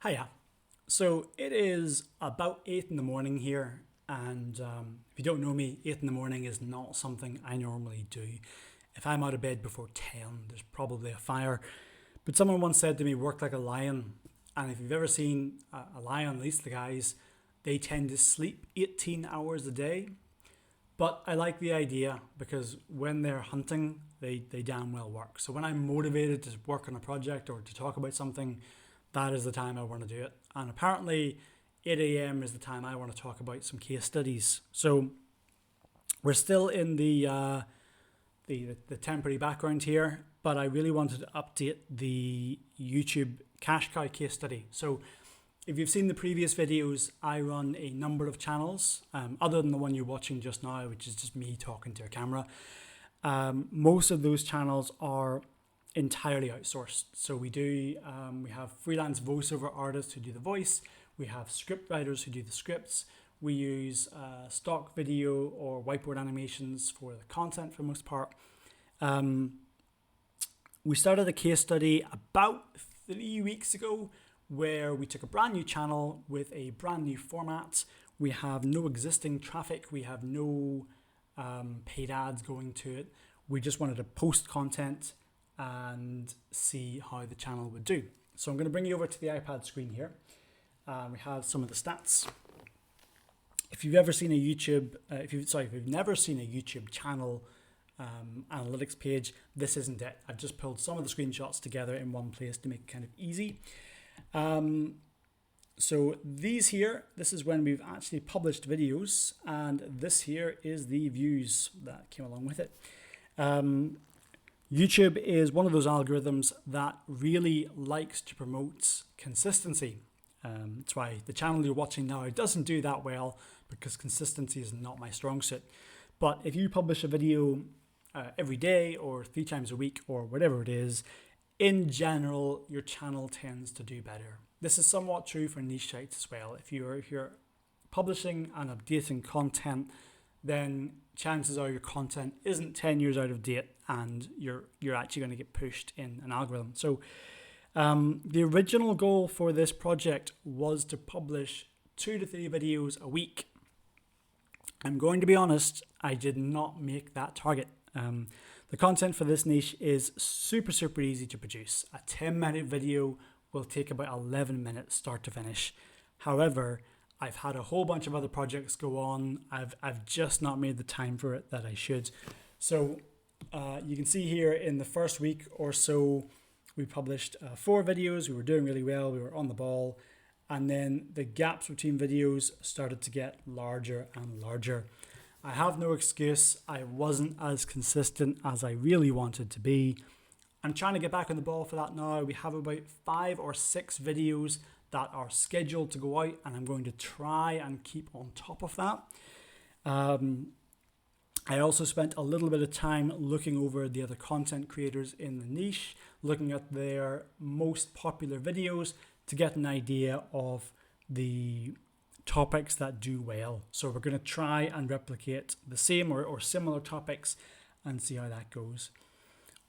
Hiya. So it is about 8 in the morning here, and if you don't know me, 8 in the morning is not something I normally do. If I'm out of bed before 10, there's probably a fire. But someone once said to me, work like a lion. And if you've ever seen a lion, at least the guys, they tend to sleep 18 hours a day. But I like the idea because when they're hunting, they damn well work. So when I'm motivated to work on a project or to talk about something, that is the time I want to do it. And apparently 8 a.m. is the time I want to talk about some case studies. So we're still in the temporary background here, but I really wanted to update the YouTube cash cow case study. So if you've seen the previous videos, I run a number of channels, other than the one you're watching just now, which is just me talking to a camera. Most of those channels are entirely outsourced. So we have freelance voiceover artists who do the voice. We have script writers who do the scripts. We use stock video or whiteboard animations for the content for the most part. We started a case study about 3 weeks ago where we took a brand new channel with a brand new format. We have no existing traffic. We have no paid ads going to it. We just wanted to post content and see how the channel would do. So I'm going to bring you over to the iPad screen here. We have some of the stats. If you've ever seen a YouTube, if you've never seen a YouTube channel analytics page, this isn't it. I've just pulled some of the screenshots together in one place to make it kind of easy. So this is when we've actually published videos, and this here is the views that came along with it. YouTube is one of those algorithms that really likes to promote consistency. That's why the channel you're watching now doesn't do that well, because consistency is not my strong suit. But if you publish a video every day or 3 times a week or whatever it is, in general, your channel tends to do better. This is somewhat true for niche sites as well. If you're publishing and updating content, then chances are your content isn't 10 years out of date and you're actually going to get pushed in an algorithm. So the original goal for this project was to publish 2 to 3 videos a week. I'm going to be honest, I did not make that target. The content for this niche is super easy to produce. A 10-minute video will take about 11 minutes start to finish. However, I've had a whole bunch of other projects go on. I've just not made the time for it that I should. So you can see here in the first week or so, we published 4 videos. We were doing really well. We were on the ball. And then the gaps between videos started to get larger and larger. I have no excuse. I wasn't as consistent as I really wanted to be. I'm trying to get back on the ball for that now. We have about 5 or 6 videos that are scheduled to go out, and I'm going to try and keep on top of that. I also spent a little bit of time looking over the other content creators in the niche, looking at their most popular videos to get an idea of the topics that do well. So we're going to try and replicate the same or similar topics and see how that goes.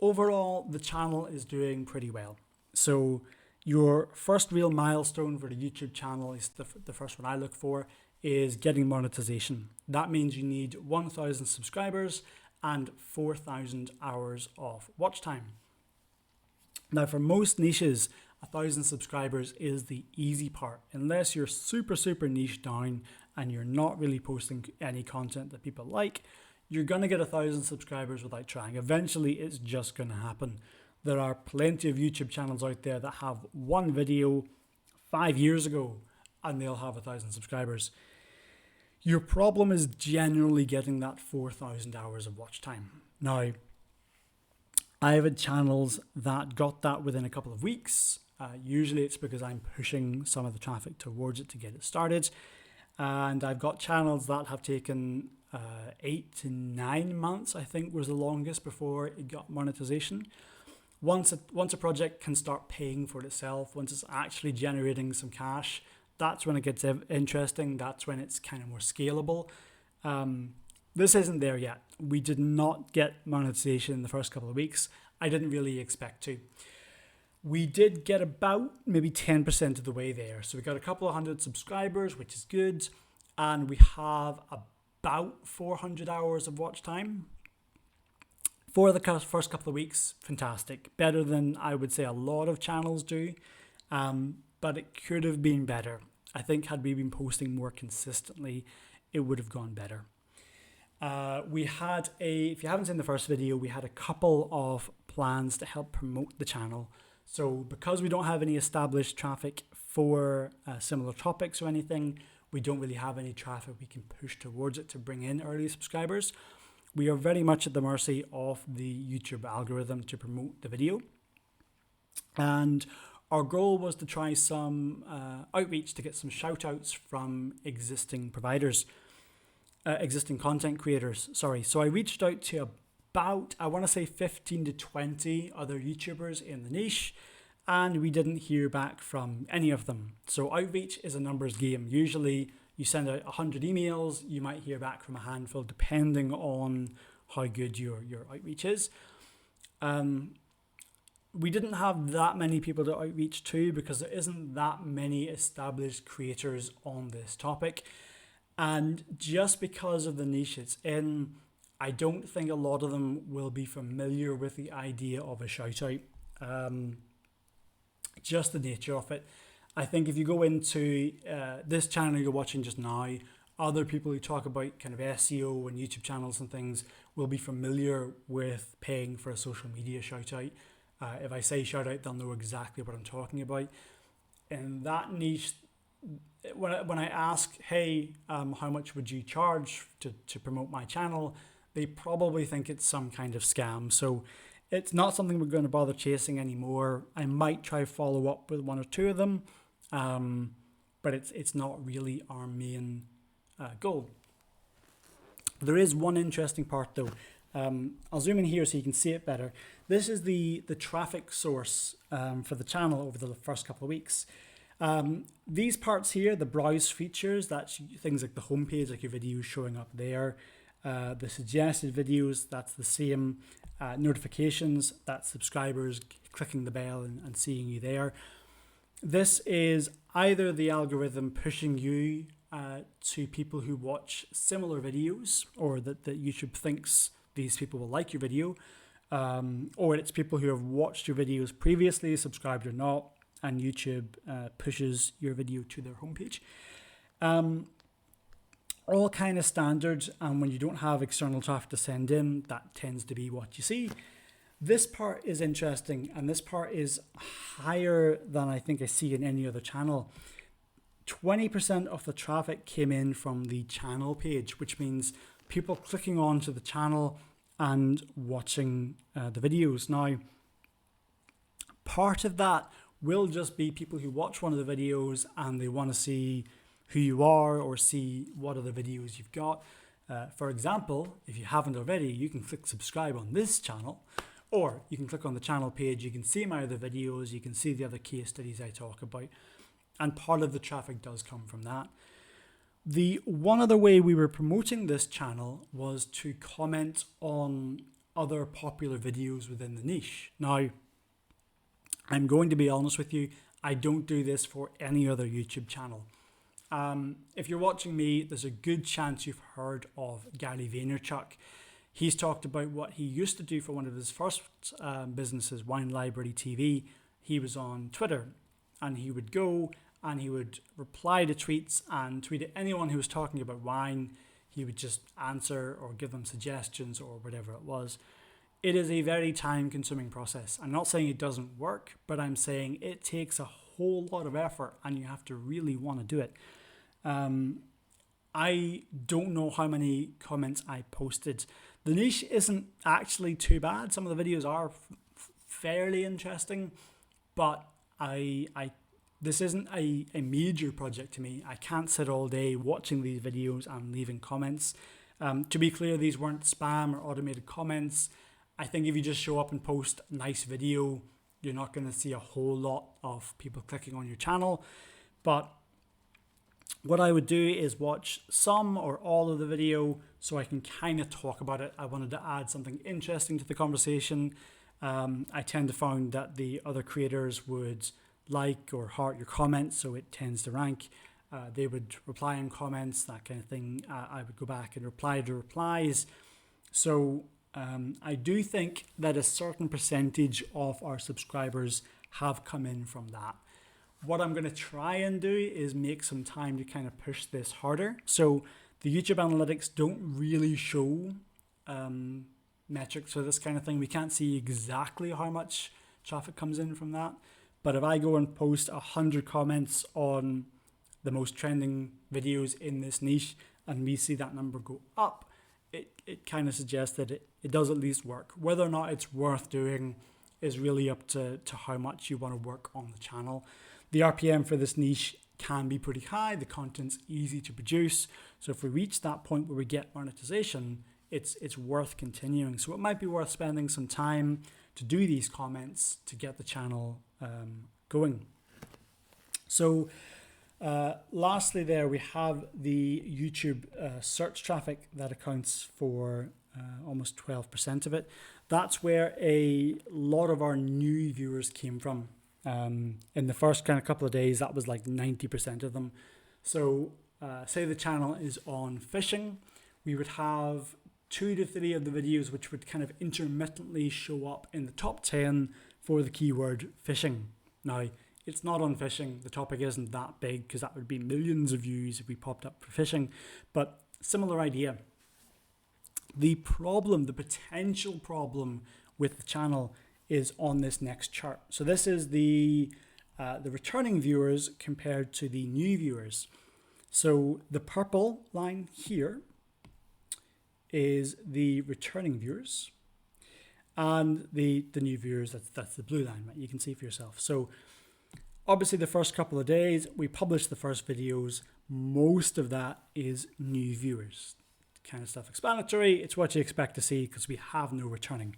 Overall, the channel is doing pretty well. So your first real milestone for the YouTube channel, is the first one I look for, is getting monetization. That means you need 1,000 subscribers and 4,000 hours of watch time. Now, for most niches, 1,000 subscribers is the easy part. Unless you're super niche down and you're not really posting any content that people like, you're going to get 1,000 subscribers without trying. Eventually, it's just going to happen. There are plenty of YouTube channels out there that have one video 5 years ago and they'll have 1,000 subscribers. Your problem is generally getting that 4,000 hours of watch time. Now, I've had channels that got that within a couple of weeks. Usually it's because I'm pushing some of the traffic towards it to get it started. And I've got channels that have taken 8 to 9 months, I think was the longest before it got monetization. Once a project can start paying for itself, once it's actually generating some cash, that's when it gets interesting. That's when it's kind of more scalable. This isn't there yet. We did not get monetization in the first couple of weeks. I didn't really expect to. We did get about maybe 10% of the way there. So we got a couple of hundred subscribers, which is good. And we have about 400 hours of watch time. For the first couple of weeks, fantastic. Better than I would say a lot of channels do. But it could have been better. I think had we been posting more consistently, it would have gone better. We had if you haven't seen the first video, we had a couple of plans to help promote the channel. So because we don't have any established traffic for similar topics or anything, we don't really have any traffic we can push towards it to bring in early subscribers. We are very much at the mercy of the YouTube algorithm to promote the video. And our goal was to try some outreach to get some shout outs from existing providers, existing content creators, sorry. So I reached out to about, I want to say 15 to 20 other YouTubers in the niche, and we didn't hear back from any of them. So outreach is a numbers game. Usually you send out 100 emails, you might hear back from a handful depending on how good your outreach is. We didn't have that many people to outreach to because there isn't that many established creators on this topic. And just because of the niche it's in, I don't think a lot of them will be familiar with the idea of a shout out. Just the nature of it. I think if you go into this channel you're watching just now, other people who talk about kind of SEO and YouTube channels and things will be familiar with paying for a social media shout out. If I say shout out, they'll know exactly what I'm talking about. In that niche, when I ask, hey, how much would you charge to promote my channel? They probably think it's some kind of scam. So it's not something we're going to bother chasing anymore. I might try follow up with one or two of them, but it's not really our main goal. There is one interesting part though. I'll zoom in here so you can see it better. This is the traffic source for the channel over the first couple of weeks. These parts here, the browse features, that's things like the homepage, like your videos showing up there. The suggested videos, that's the same. Notifications, that's subscribers clicking the bell and seeing you there. This is either the algorithm pushing you to people who watch similar videos, or that YouTube thinks these people will like your video, or it's people who have watched your videos previously, subscribed or not, and YouTube pushes your video to their homepage. All kind of standard, and when you don't have external traffic to send in, that tends to be what you see. This part is interesting, and this part is higher than I think I see in any other channel. 20% of the traffic came in from the channel page, which means people clicking onto the channel and watching the videos. Now, part of that will just be people who watch one of the videos and they want to see who you are or see what other videos you've got. For example, if you haven't already, you can click subscribe on this channel, or you can click on the channel page. You can see my other videos, you can see the other case studies I talk about, and part of the traffic does come from that. The one other way we were promoting this channel was to comment on other popular videos within the niche. Now, I'm going to be honest with you, I don't do this for any other YouTube channel. If you're watching me, there's a good chance you've heard of Gary Vaynerchuk. He's talked about what he used to do for one of his first businesses, Wine Library TV. He was on Twitter, and he would go and he would reply to tweets and tweet at anyone who was talking about wine. He would just answer or give them suggestions or whatever it was. It is a very time-consuming process. I'm not saying it doesn't work, but I'm saying it takes a whole lot of effort and you have to really want to do it. I don't know how many comments I posted. The niche isn't actually too bad. Some of the videos are fairly interesting, but this isn't a major project to me. I can't sit all day watching these videos and leaving comments. To be clear, these weren't spam or automated comments. I think if you just show up and post a nice video, you're not going to see a whole lot of people clicking on your channel. But what I would do is watch some or all of the video so I can kind of talk about it. I wanted to add something interesting to the conversation. I tend to find that the other creators would like or heart your comments, so it tends to rank. They would reply in comments, that kind of thing. I would go back and reply to replies. So I do think that a certain percentage of our subscribers have come in from that. What I'm going to try and do is make some time to kind of push this harder. So the YouTube analytics don't really show metrics for this kind of thing. We can't see exactly how much traffic comes in from that. But if I go and post 100 comments on the most trending videos in this niche and we see that number go up, it kind of suggests that it does at least work. Whether or not it's worth doing is really up to how much you want to work on the channel. The RPM for this niche can be pretty high. The content's easy to produce. So if we reach that point where we get monetization, it's worth continuing. So it might be worth spending some time to do these comments to get the channel going. So lastly there, we have the YouTube search traffic that accounts for almost 12% of it. That's where a lot of our new viewers came from. In the first kind of couple of days, that was like 90% of them. So say the channel is on fishing, we would have 2 to 3 of the videos which would kind of intermittently show up in the top 10 for the keyword fishing. Now, it's not on fishing. The topic isn't that big because that would be millions of views if we popped up for fishing, but similar idea. The problem, the potential problem with the channel is on this next chart. So this is the returning viewers compared to the new viewers. So the purple line here is the returning viewers, and the new viewers, that's the blue line, right? You can see for yourself. So obviously the first couple of days we published the first videos, most of that is new viewers. Kind of self-explanatory. It's what you expect to see because we have no returning.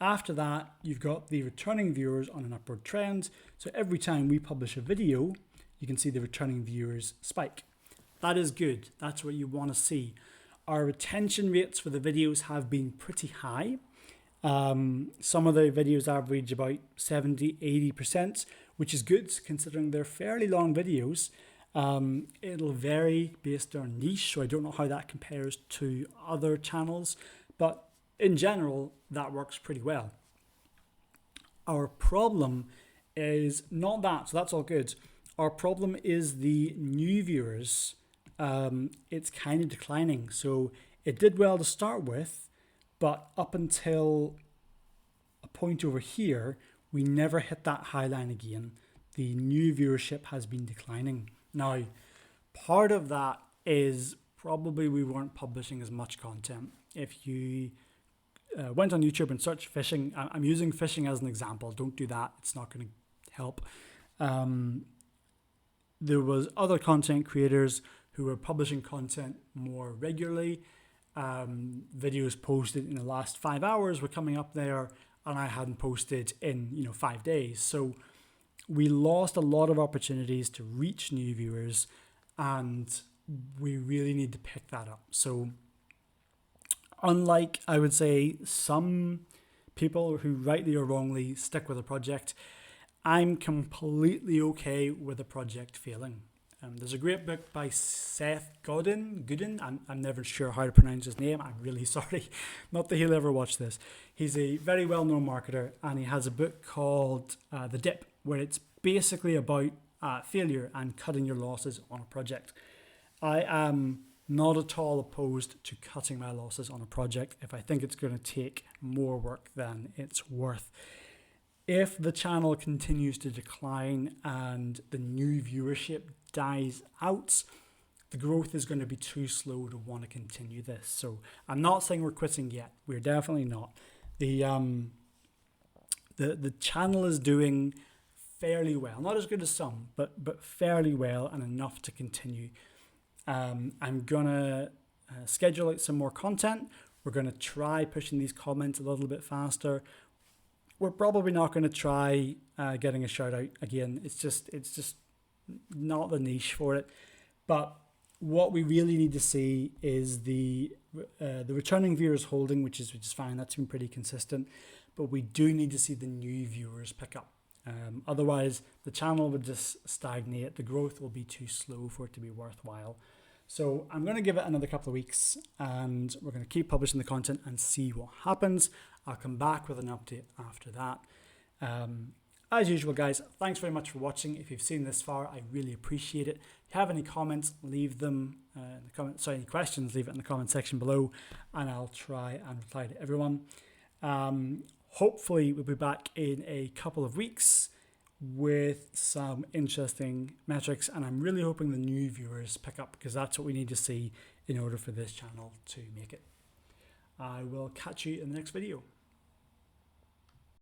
After that, you've got the returning viewers on an upward trend. So every time we publish a video, you can see the returning viewers spike. That is good. That's what you want to see. Our retention rates for the videos have been pretty high. Some of the videos average about 70-80%, which is good considering they're fairly long videos. It'll vary based on niche, so I don't know how that compares to other channels, but in general, that works pretty well. Our problem is not that, so that's all good. Our problem is the new viewers. It's kind of declining. So it did well to start with, but up until a point over here, we never hit that high line again. The new viewership has been declining. Now, part of that is probably we weren't publishing as much content. If you went on YouTube and searched fishing, I'm using fishing as an example. Don't do that. It's not going to help. There was other content creators who were publishing content more regularly. Videos posted in the last 5 hours were coming up there, and I hadn't posted in 5 days. So we lost a lot of opportunities to reach new viewers, and we really need to pick that up. So unlike, I would say, some people who rightly or wrongly stick with a project, I'm completely okay with a project failing. There's a great book by Seth Godin. I'm never sure how to pronounce his name. I'm really sorry. Not that he'll ever watch this. He's a very well-known marketer, and he has a book called The Dip, where it's basically about failure and cutting your losses on a project. I am not at all opposed to cutting my losses on a project if I think it's going to take more work than it's worth. If the channel continues to decline and the new viewership dies out, the growth is going to be too slow to want to continue this. So I'm not saying we're quitting yet. We're definitely not. The channel is doing fairly well. Not as good as some, but fairly well and enough to continue. I'm going to schedule out some more content. We're going to try pushing these comments a little bit faster. We're probably not going to try getting a shout out again. It's just not the niche for it. But what we really need to see is the returning viewers holding, which is fine. That's been pretty consistent. but we do need to see the new viewers pick up. Otherwise, the channel would just stagnate. The growth will be too slow for it to be worthwhile. So I'm going to give it another couple of weeks, and we're going to keep publishing the content and see what happens. I'll come back with an update after that. As usual, guys, thanks very much for watching. If you've seen this far, I really appreciate it. If you have any comments, leave them in the comments. Sorry, any questions, leave it in the comment section below, and I'll try and reply to everyone. Hopefully, we'll be back in a couple of weeks with some interesting metrics, and I'm really hoping the new viewers pick up, because that's what we need to see in order for this channel to make it. I will catch you in the next video.